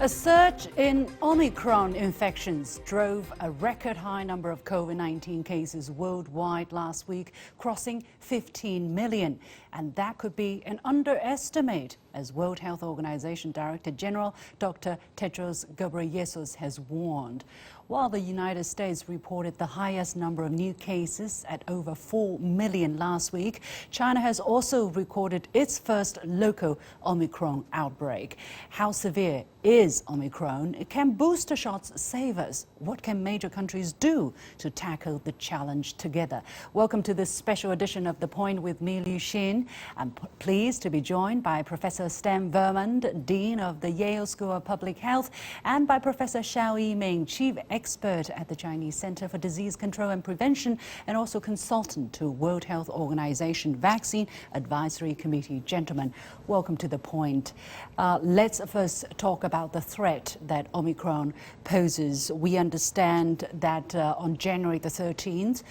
A surge in Omicron infections drove a record high number of COVID-19 cases worldwide last week, crossing 15 million. And that could be an underestimate, as World Health Organization Director General Dr. Tedros Ghebreyesus has warned. While the United States reported the highest number of new cases at over 4 million last week, China has also recorded its first local Omicron outbreak. How severe is Omicron? Can booster shots save us? What can major countries do to tackle the challenge together? Welcome to this special edition of The Point with me, Liu Xin. I'm pleased to be joined by Professor Sten Vermund, Dean of the Yale School of Public Health, and by Professor Shao Yiming, Chief Expert at the Chinese Center for Disease Control and Prevention, and also consultant to World Health Organization Vaccine Advisory Committee. Gentlemen, welcome to The Point. Let's first talk about the threat that Omicron poses. We understand that on January the 13th,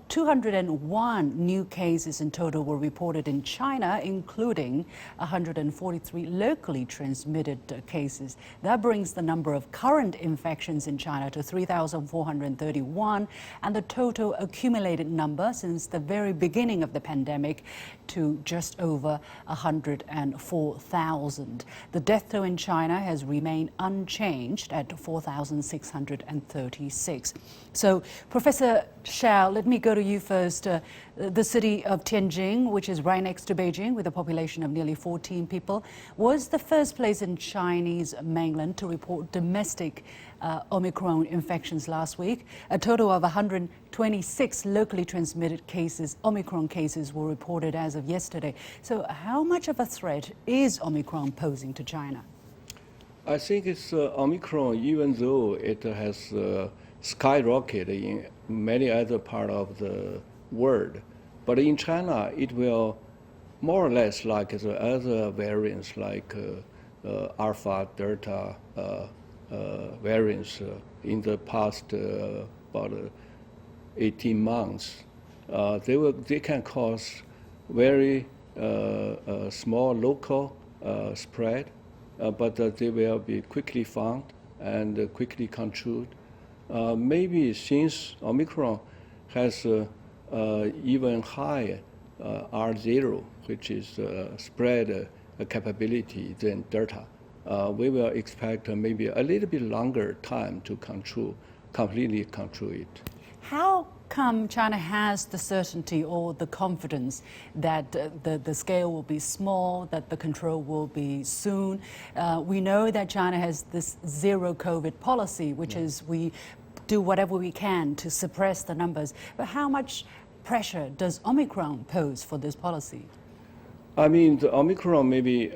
201 new cases in total were reported in China, including 143 locally transmitted cases. That brings the number of current infections in China to 3,431, and the total accumulated number since the very beginning of the pandemic to just over 104,000. The death toll in China has remained unchanged at 4,636. So, Professor Shao, let me go to you first. The city of Tianjin, which is right next to Beijing with a population of nearly 14 people, was the first place in Chinese mainland to report domestic Omicron infections last week. A total of 126 locally transmitted cases, Omicron cases, were reported as of yesterday. So how much of a threat is Omicron posing to China? I think it's Omicron, even though it has skyrocketed in many other parts of the world. But in China, it will more or less like the other variants like Alpha, Delta variants in the past about 18 months. They can cause very small local spread, but they will be quickly found and quickly controlled. Maybe since Omicron has even higher R0, which is spread capability than Delta, we will expect maybe a little bit longer time to completely control it. How come China has the certainty or the confidence that the scale will be small, that the control will be soon? We know that China has this zero COVID policy, which is we do whatever we can to suppress the numbers. But how much pressure does Omicron pose for this policy? I mean, the Omicron maybe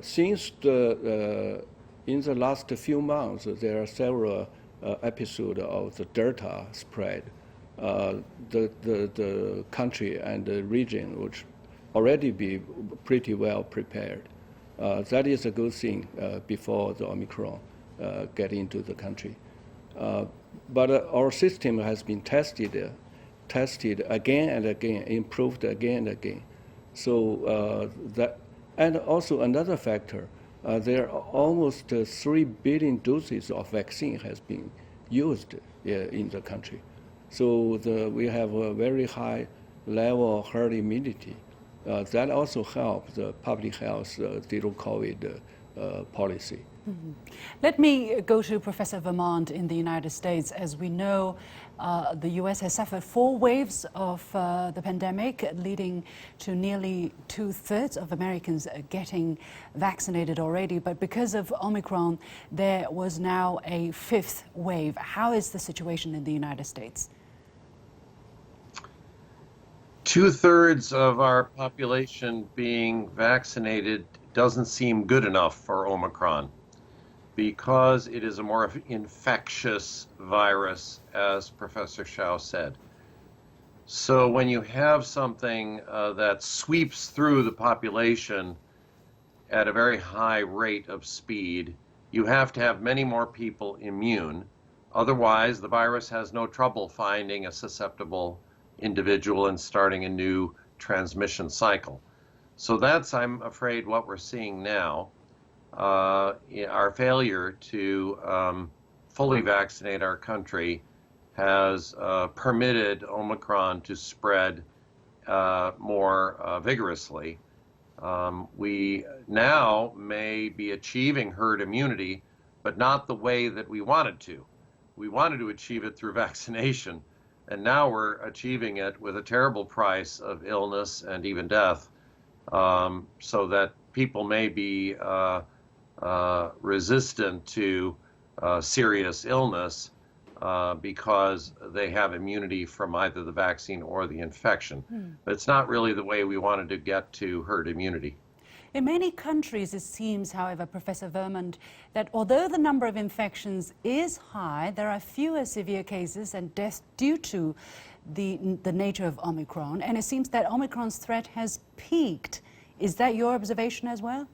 since in the last few months, there are several episodes of the Delta spread. The country and the region which already be pretty well prepared. That is a good thing before the Omicron get into the country. But our system has been tested again and again, improved again and again. So that, and also another factor, there are almost 3 billion doses of vaccine has been used in the country. So we have a very high level of herd immunity. That also helps the public health zero COVID policy. Mm-hmm. Let me go to Professor Vermund in the United States. As we know, the U.S. has suffered 4 waves of the pandemic, leading to nearly 2/3 of Americans getting vaccinated already. But because of Omicron, there was now a 5th wave. How is the situation in the United States? 2/3 of our population being vaccinated doesn't seem good enough for Omicron, because it is a more infectious virus, as Professor Shao said. So when you have something that sweeps through the population at a very high rate of speed, you have to have many more people immune. Otherwise, the virus has no trouble finding a susceptible individual and starting a new transmission cycle. So that's, I'm afraid, what we're seeing now. our failure to fully vaccinate our country has permitted Omicron to spread more vigorously. We now may be achieving herd immunity, but not the way that we wanted to. We wanted to achieve it through vaccination, and now we're achieving it with a terrible price of illness and even death, so that people may be resistant to serious illness because they have immunity from either the vaccine or the infection. But it's not really the way we wanted to get to herd immunity. In many countries, it seems, however, Professor Vermund, that although the number of infections is high, there are fewer severe cases and deaths due to the nature of Omicron. And it seems that Omicron's threat has peaked. Is that your observation as well?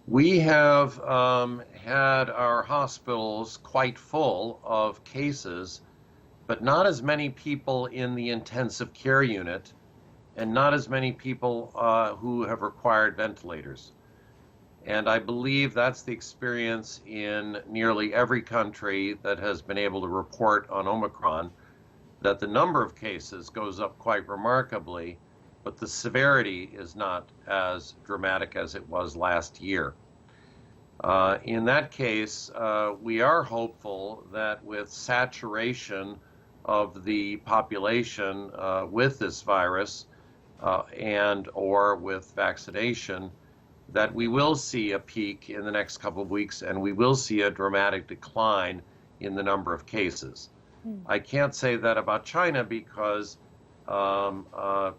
We have had our hospitals quite full of cases, but not as many people in the intensive care unit, and not as many people who have required ventilators. And I believe that's the experience in nearly every country that has been able to report on Omicron, that the number of cases goes up quite remarkably, but the severity is not as dramatic as it was last year. In that case, we are hopeful that with saturation of the population with this virus and or with vaccination, that we will see a peak in the next couple of weeks and we will see a dramatic decline in the number of cases. I can't say that about China because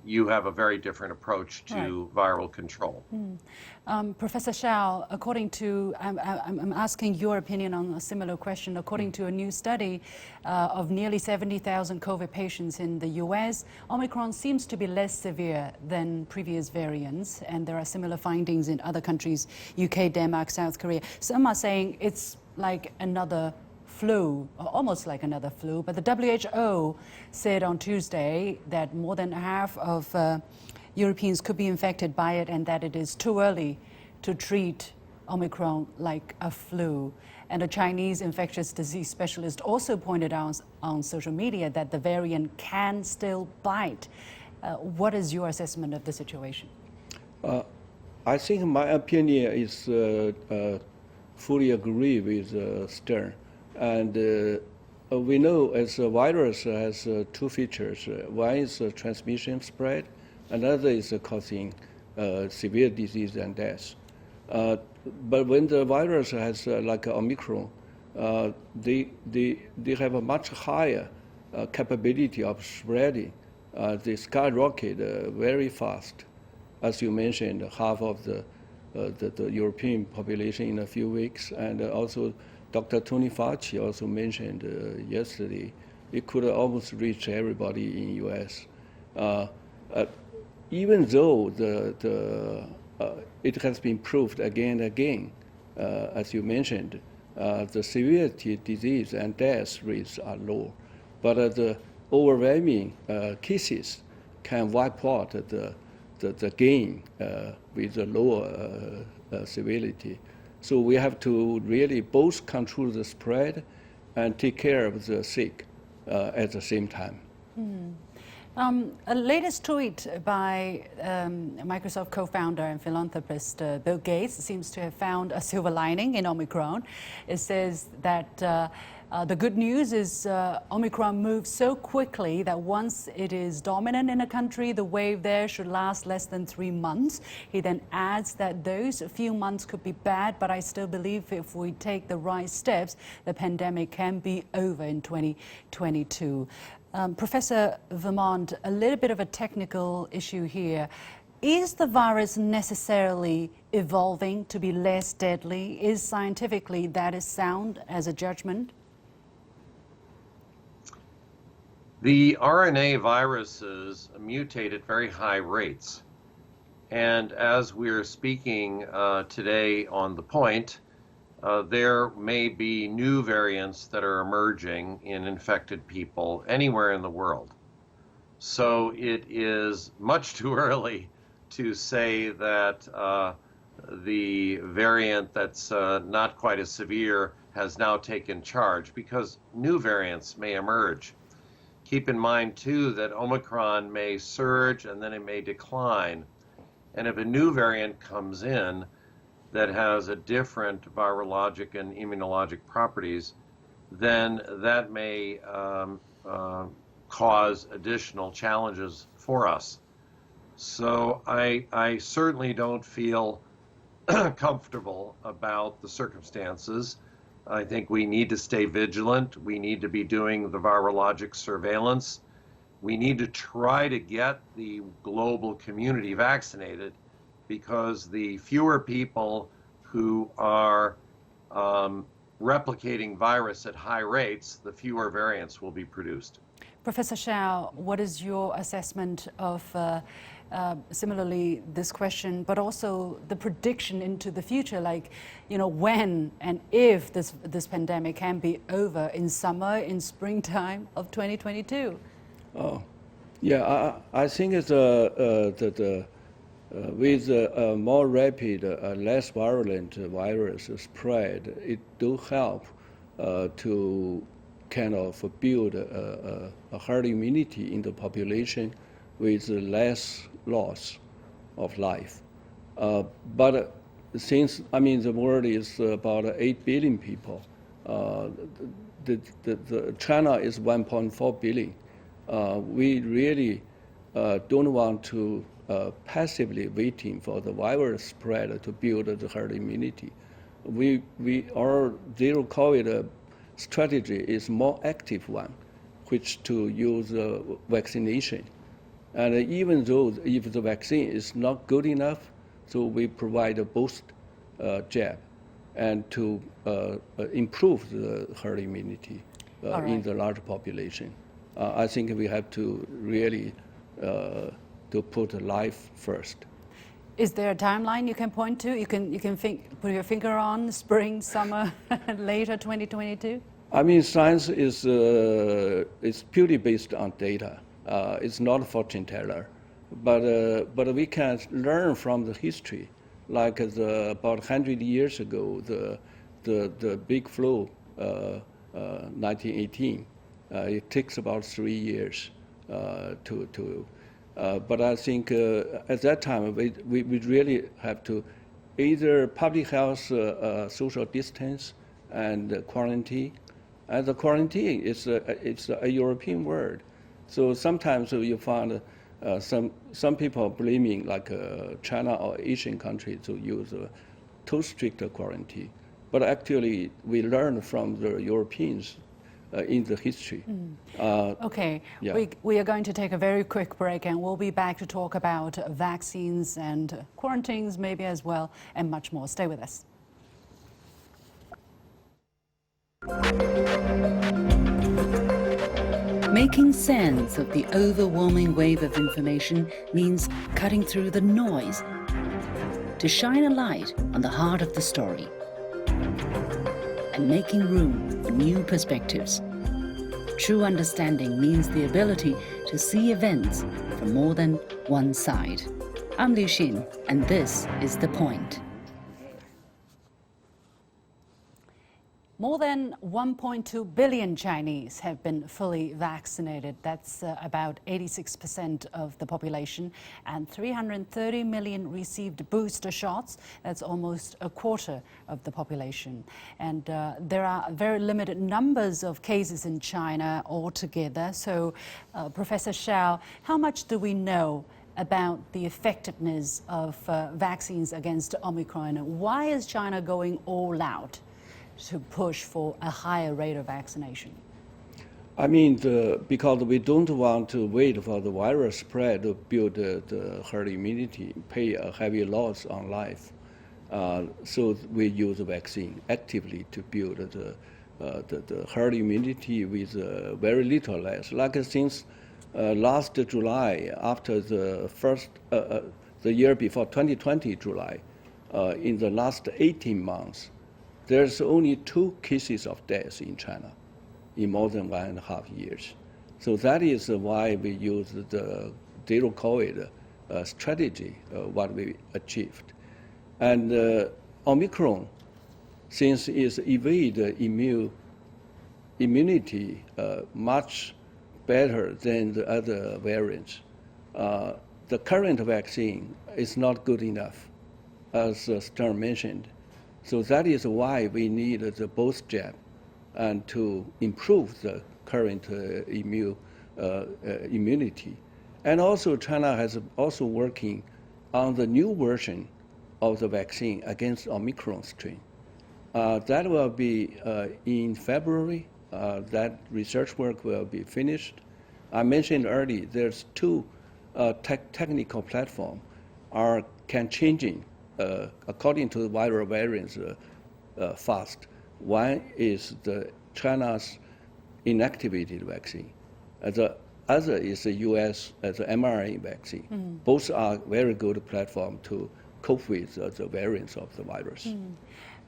you have a very different approach to viral control. Professor Shao, according to, I'm asking your opinion on a similar question. According to a new study of nearly 70,000 COVID patients in the US, Omicron seems to be less severe than previous variants, and there are similar findings in other countries, UK, Denmark, South Korea. Some are saying it's like another flu, or almost like another flu, but the WHO said on Tuesday that more than half of Europeans could be infected by it and that it is too early to treat Omicron like a flu. And a Chinese infectious disease specialist also pointed out on social media that the variant can still bite. What is your assessment of the situation? I think my opinion is fully agree with Stern. And we know as a virus has two features. One is transmission spread, another is causing severe disease and death. But when the virus has like Omicron, they have a much higher capability of spreading. They skyrocket very fast. As you mentioned, half of the European population in a few weeks, and also Dr. Tony Fauci also mentioned yesterday, it could almost reach everybody in U.S. Even though it has been proved again and again, as you mentioned, the severity, disease, and death rates are low, but the overwhelming cases can wipe out the gain with the lower severity. So we have to really both control the spread and take care of the sick at the same time. A latest tweet by Microsoft co-founder and philanthropist Bill Gates seems to have found a silver lining in Omicron. It says that the good news is Omicron moves so quickly that once it is dominant in a country, the wave there should last less than 3 months. He then adds that those few months could be bad, but I still believe if we take the right steps, the pandemic can be over in 2022. Professor Vermund, a little bit of a technical issue here. Is the virus necessarily evolving to be less deadly? Is scientifically that is sound as a judgment? The RNA viruses mutate at very high rates. And as we're speaking today on The Point, there may be new variants that are emerging in infected people anywhere in the world. So it is much too early to say that the variant that's not quite as severe has now taken charge, because new variants may emerge. Keep in mind, too, that Omicron may surge and then it may decline. And if a new variant comes in that has a different virologic and immunologic properties, then that may cause additional challenges for us. So I certainly don't feel comfortable about the circumstances. I think we need to stay vigilant. We need to be doing the virologic surveillance. We need to try to get the global community vaccinated, because the fewer people who are replicating virus at high rates, the fewer variants will be produced. Professor Shao, what is your assessment of similarly this question, but also the prediction into the future, like, you know, when and if this pandemic can be over in summer, in springtime of 2022? Yeah, I think it's with a more rapid, less virulent virus spread, it do help to kind of build a herd immunity in the population with less loss of life. But since, I mean, the world is about 8 billion people, China is 1.4 billion. We really don't want to passively waiting for the virus spread to build the herd immunity. Our zero COVID strategy is more active one, which to use vaccination. And even though if the vaccine is not good enough, so we provide a boost jab and to improve the herd immunity in the large population. I think we have to really to put life first. Is there a timeline you can point to? You can put your finger on spring, summer, later 2022? I mean, science is purely based on data. It's not fortune teller, but we can learn from the history. Like about 100 years ago, the big flu, 1918. It takes about 3 years but I think at that time we really have to either public health, social distance, and quarantine. And the quarantine is it's a European word, so sometimes you find some people blaming like China or Asian countries to use too strict quarantine, but actually we learned from the Europeans in the history. Okay, yeah. We are going to take a very quick break, and we'll be back to talk about vaccines and quarantines maybe as well, and much more. Stay with us. Making sense of the overwhelming wave of information means cutting through the noise to shine a light on the heart of the story and making room for new perspectives. True understanding means the ability to see events from more than one side. I'm Liu Xin, and this is The Point. More than 1.2 billion Chinese have been fully vaccinated. That's about 86% of the population. And 330 million received booster shots. That's almost a quarter of the population. And there are very limited numbers of cases in China altogether. So, Professor Shao, how much do we know about the effectiveness of vaccines against Omicron? Why is China going all out to push for a higher rate of vaccination? I mean, because we don't want to wait for the virus spread to build the herd immunity, pay a heavy loss on life. So we use the vaccine actively to build the herd immunity with very little less. Like since last July, after the year before 2020 July, in the last 18 months, there's only 2 cases of death in China in more than 1.5 years. So that is why we use the zero COVID strategy, what we achieved. And Omicron, since it evades immunity much better than the other variants, the current vaccine is not good enough, as Stern mentioned. So that is why we need the boost jab and to improve the current immunity. And also China has also working on the new version of the vaccine against Omicron strain. That will be in February. That research work will be finished. I mentioned earlier, there's two technical platforms can changing according to the viral variants fast. One is the China's inactivated vaccine. The other is the U.S. The mRNA vaccine. Both are very good platform to cope with the variants of the virus.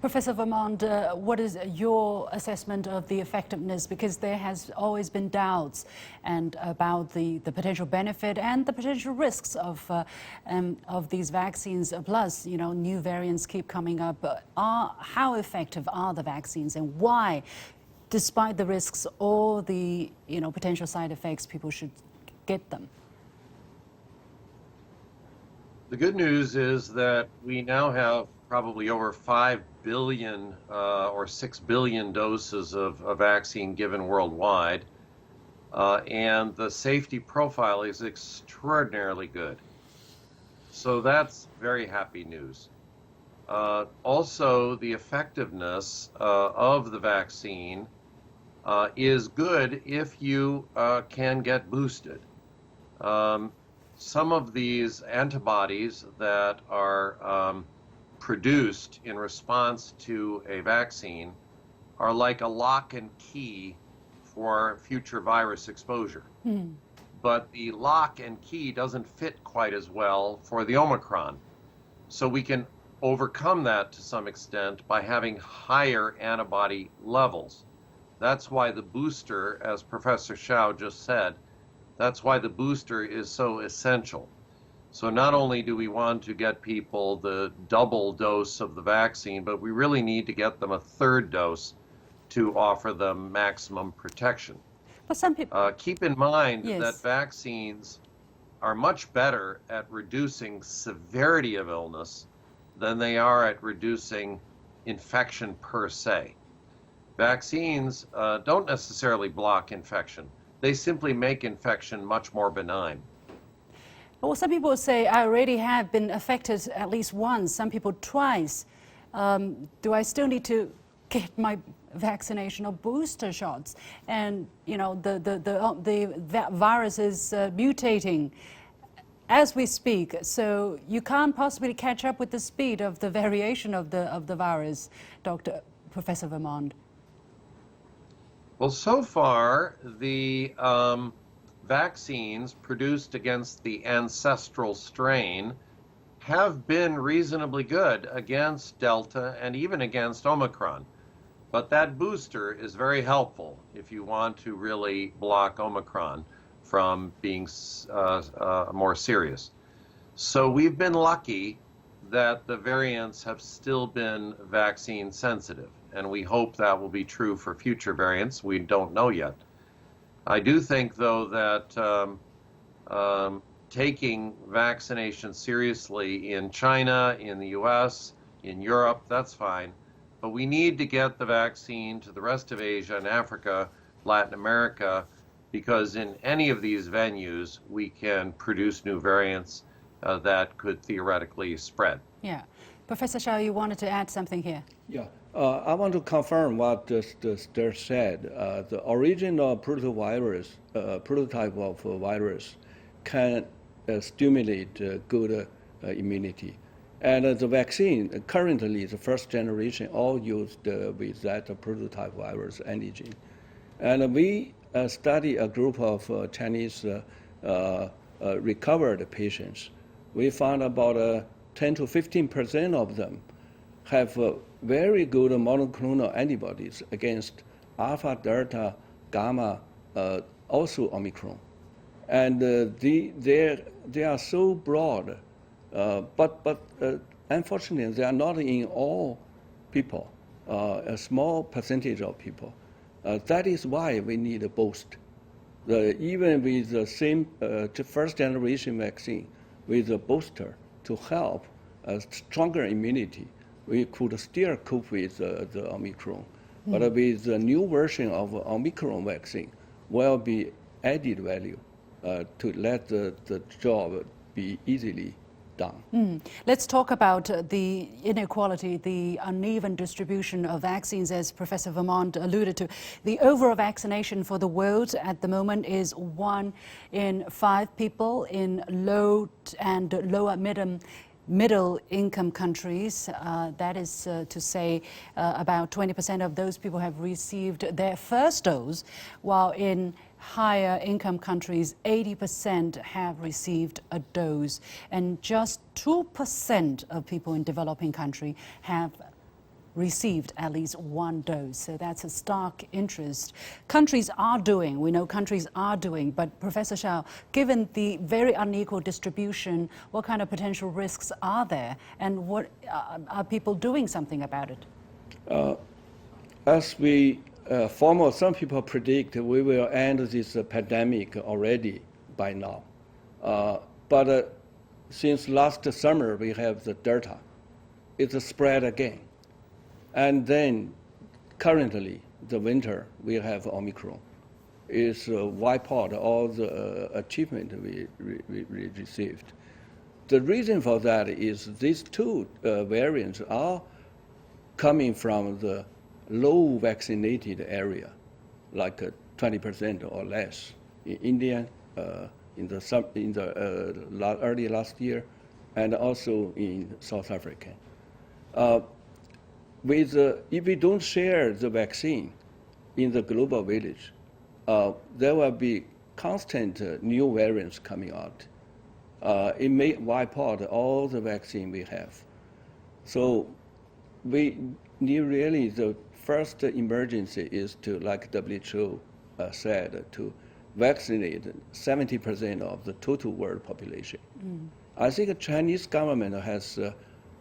Professor Vermund, what is your assessment of the effectiveness? Because there has always been doubts and about the potential benefit and the potential risks of these vaccines. Plus, new variants keep coming up. How effective are the vaccines, and why, despite the risks or the potential side effects, people should get them? The good news is that we now have probably over 5 billion or 6 billion doses of vaccine given worldwide, and the safety profile is extraordinarily good. So that's very happy news. Also, the effectiveness of the vaccine is good if you can get boosted. Some of these antibodies that are produced in response to a vaccine are like a lock and key for future virus exposure. But the lock and key doesn't fit quite as well for the Omicron. So we can overcome that to some extent by having higher antibody levels. That's why the booster, as Professor Shao just said, that's why the booster is so essential. So not only do we want to get people the double dose of the vaccine, but we really need to get them a third dose to offer them maximum protection. But some people keep in mind Yes. that vaccines are much better at reducing severity of illness than they are at reducing infection per se. Vaccines don't necessarily block infection. They simply make infection much more benign. Well, some people say, I already have been affected at least once, some people twice. Do I still need to get my vaccination or booster shots? And, the virus is mutating as we speak, so you can't possibly catch up with the speed of the variation of the virus, Professor Vermund. Well, so far, the vaccines produced against the ancestral strain have been reasonably good against Delta and even against Omicron. But that booster is very helpful if you want to really block Omicron from being more serious. So we've been lucky that the variants have still been vaccine sensitive, and we hope that will be true for future variants. We don't know yet. I do think, though, that taking vaccination seriously in China, in the US, in Europe, that's fine. But we need to get the vaccine to the rest of Asia and Africa, Latin America, because in any of these venues, we can produce new variants that could theoretically spread. Yeah. Professor Shao, you wanted to add something here. Yeah, I want to confirm what Sten said. The original prototype of virus can stimulate good immunity. And the vaccine, currently the first generation, all used with that prototype virus antigen. And we study a group of Chinese recovered patients. We found about 10 to 15% of them have very good monoclonal antibodies against alpha, delta, gamma, also Omicron. And they are so broad, but unfortunately, they are not in all people, a small percentage of people. That is why we need a boost. Even with the same first generation vaccine, with a booster to help a stronger immunity, we could still cope with the Omicron. But with the new version of Omicron vaccine, will be added value to let the job be easily done. Let's talk about the inequality, the uneven distribution of vaccines, as Professor Vermund alluded to. The overall vaccination for the world at the moment is 1 in 5 people in low and lower middle income countries. That is to say about 20% of those people have received their first dose, while in higher income countries, 80% have received a dose, and just 2% of people in developing countries have received at least 1 dose. So that's a stark interest. Countries are doing, we know countries are doing, but Professor Shao, given the very unequal distribution, what kind of potential risks are there, and what are people doing something about it? As some people predict we will end this pandemic already by now. But since last summer, we have the Delta. It's spread again. And then currently, the winter, we have Omicron. It's wipe out all the achievement we received. The reason for that is these two variants are coming from the low vaccinated area, like 20% or less in India in the early last year, and also in South Africa. If we don't share the vaccine in the global village, there will be constant new variants coming out. It may wipe out all the vaccine we have. So we need really the first emergency is to, like WHO said, to vaccinate 70% of the total world population. I think the Chinese government has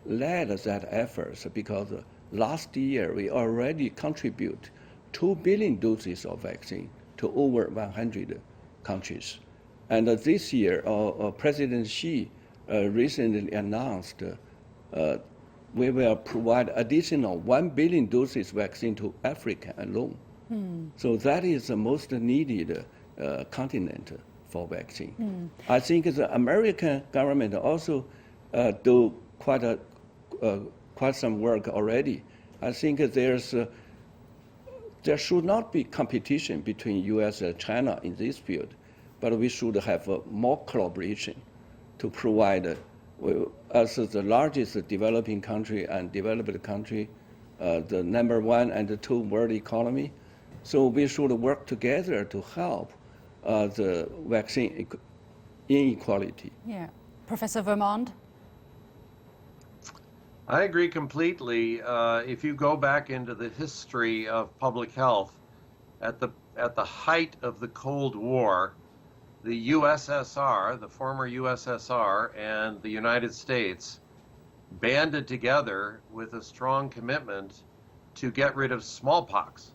led that effort because last year we already contribute 2 billion doses of vaccine to over 100 countries. And this year, President Xi recently announced we will provide additional 1 billion doses vaccine to Africa alone. So that is the most needed continent for vaccine. I think the American government also do quite some work already. I think there should not be competition between U.S. and China in this field, but we should have more collaboration to provide, as the largest developing country and developed country, the number 1 and 2 world economy. So we should work together to help the vaccine inequality. Yeah. Professor Vermund? I agree completely. If you go back into the history of public health, at the height of the Cold War, the USSR, the former USSR, and the United States banded together with a strong commitment to get rid of smallpox.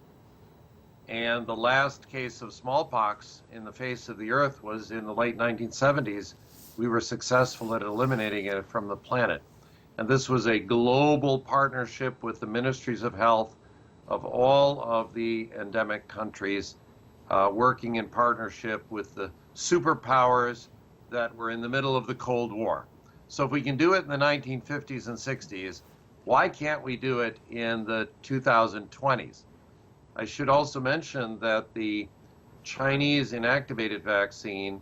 And the last case of smallpox in the face of the earth was in the late 1970s. We were successful at eliminating it from the planet. And this was a global partnership with the ministries of health of all of the endemic countries, working in partnership with the superpowers that were in the middle of the Cold War. So if we can do it in the 1950s and 60s, why can't we do it in the 2020s? I should also mention that the Chinese inactivated vaccine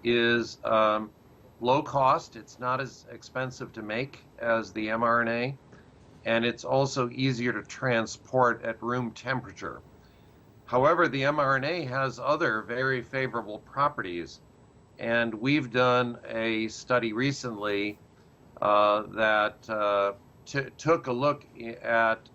is low cost. It's not as expensive to make as the mRNA, and it's also easier to transport at room temperature. However, the mRNA has other very favorable properties, and we've done a study recently that took a look at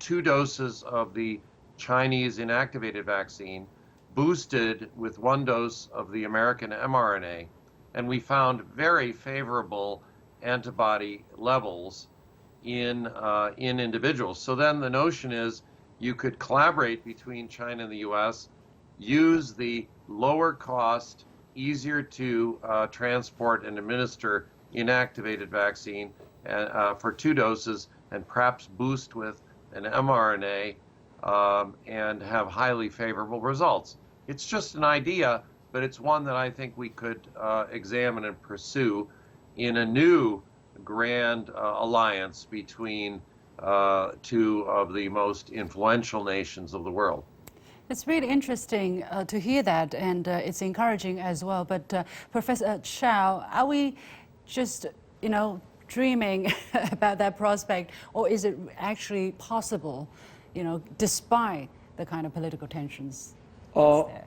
2 doses of the Chinese inactivated vaccine boosted with 1 dose of the American mRNA, and we found very favorable antibody levels in individuals. So then the notion is you could collaborate between China and the U.S., use the lower cost, easier to transport and administer inactivated vaccine for 2 doses, and perhaps boost with an mRNA and have highly favorable results. It's just an idea, but it's one that I think we could examine and pursue in a new grand alliance between 2 of the most influential nations of the world. It's really interesting to hear that, and it's encouraging as well. But Professor Shao, are we just, dreaming about that prospect, or is it actually possible, despite the kind of political tensions there?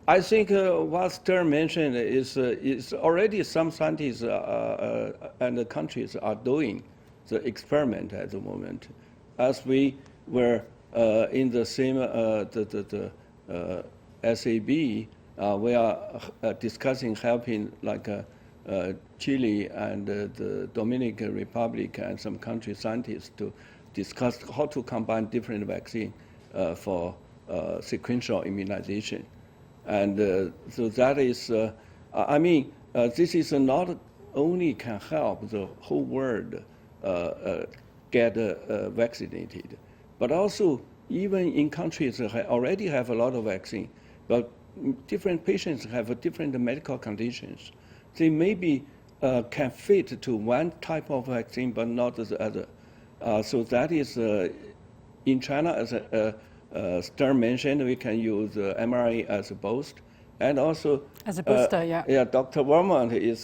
I think what Sten mentioned is already some scientists and the countries are doing the experiment at the moment. As we were in the same SAB, we are discussing helping like Chile and the Dominican Republic and some country scientists to discuss how to combine different vaccine for sequential immunization. And so that is, this is not only can help the whole world get vaccinated, but also even in countries that already have a lot of vaccine, but different patients have different medical conditions. They maybe can fit to one type of vaccine, but not the other. So that is in China, as Sten mentioned, we can use mRNA as a boost, and also as a booster. Yeah, Dr. Vermund is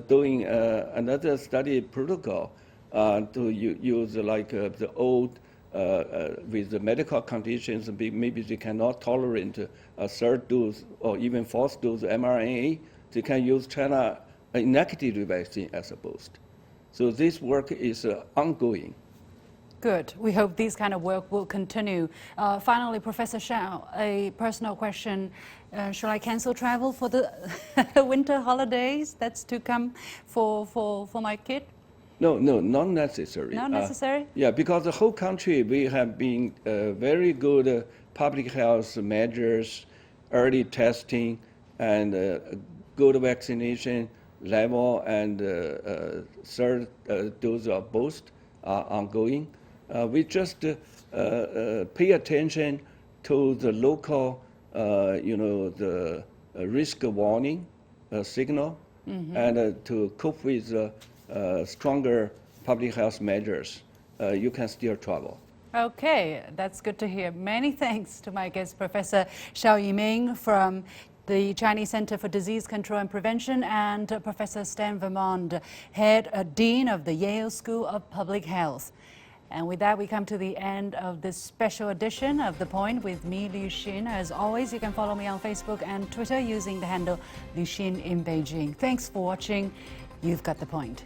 doing another study protocol to use like the old with the medical conditions. Maybe they cannot tolerate a 3rd dose or even 4th dose mRNA. They can use China inactivated vaccine as a boost. So this work is ongoing. Good. We hope this kind of work will continue. Finally, Professor Shao, a personal question. Should I cancel travel for the winter holidays that's to come for my kid? No, not necessary. Not necessary? Yeah, because the whole country, we have been very good public health measures, early testing, and good vaccination level, and 3rd dose of boost are ongoing. We just pay attention to the local, the risk warning signal, and to cope with stronger public health measures, you can still travel. Okay, that's good to hear. Many thanks to my guest, Professor Shao Yiming from the Chinese Center for Disease Control and Prevention, and Professor Sten Vermund, Dean of the Yale School of Public Health. And with that, we come to the end of this special edition of The Point with me, Liu Xin. As always, you can follow me on Facebook and Twitter using the handle Liu Xin in Beijing. Thanks for watching. You've got The Point.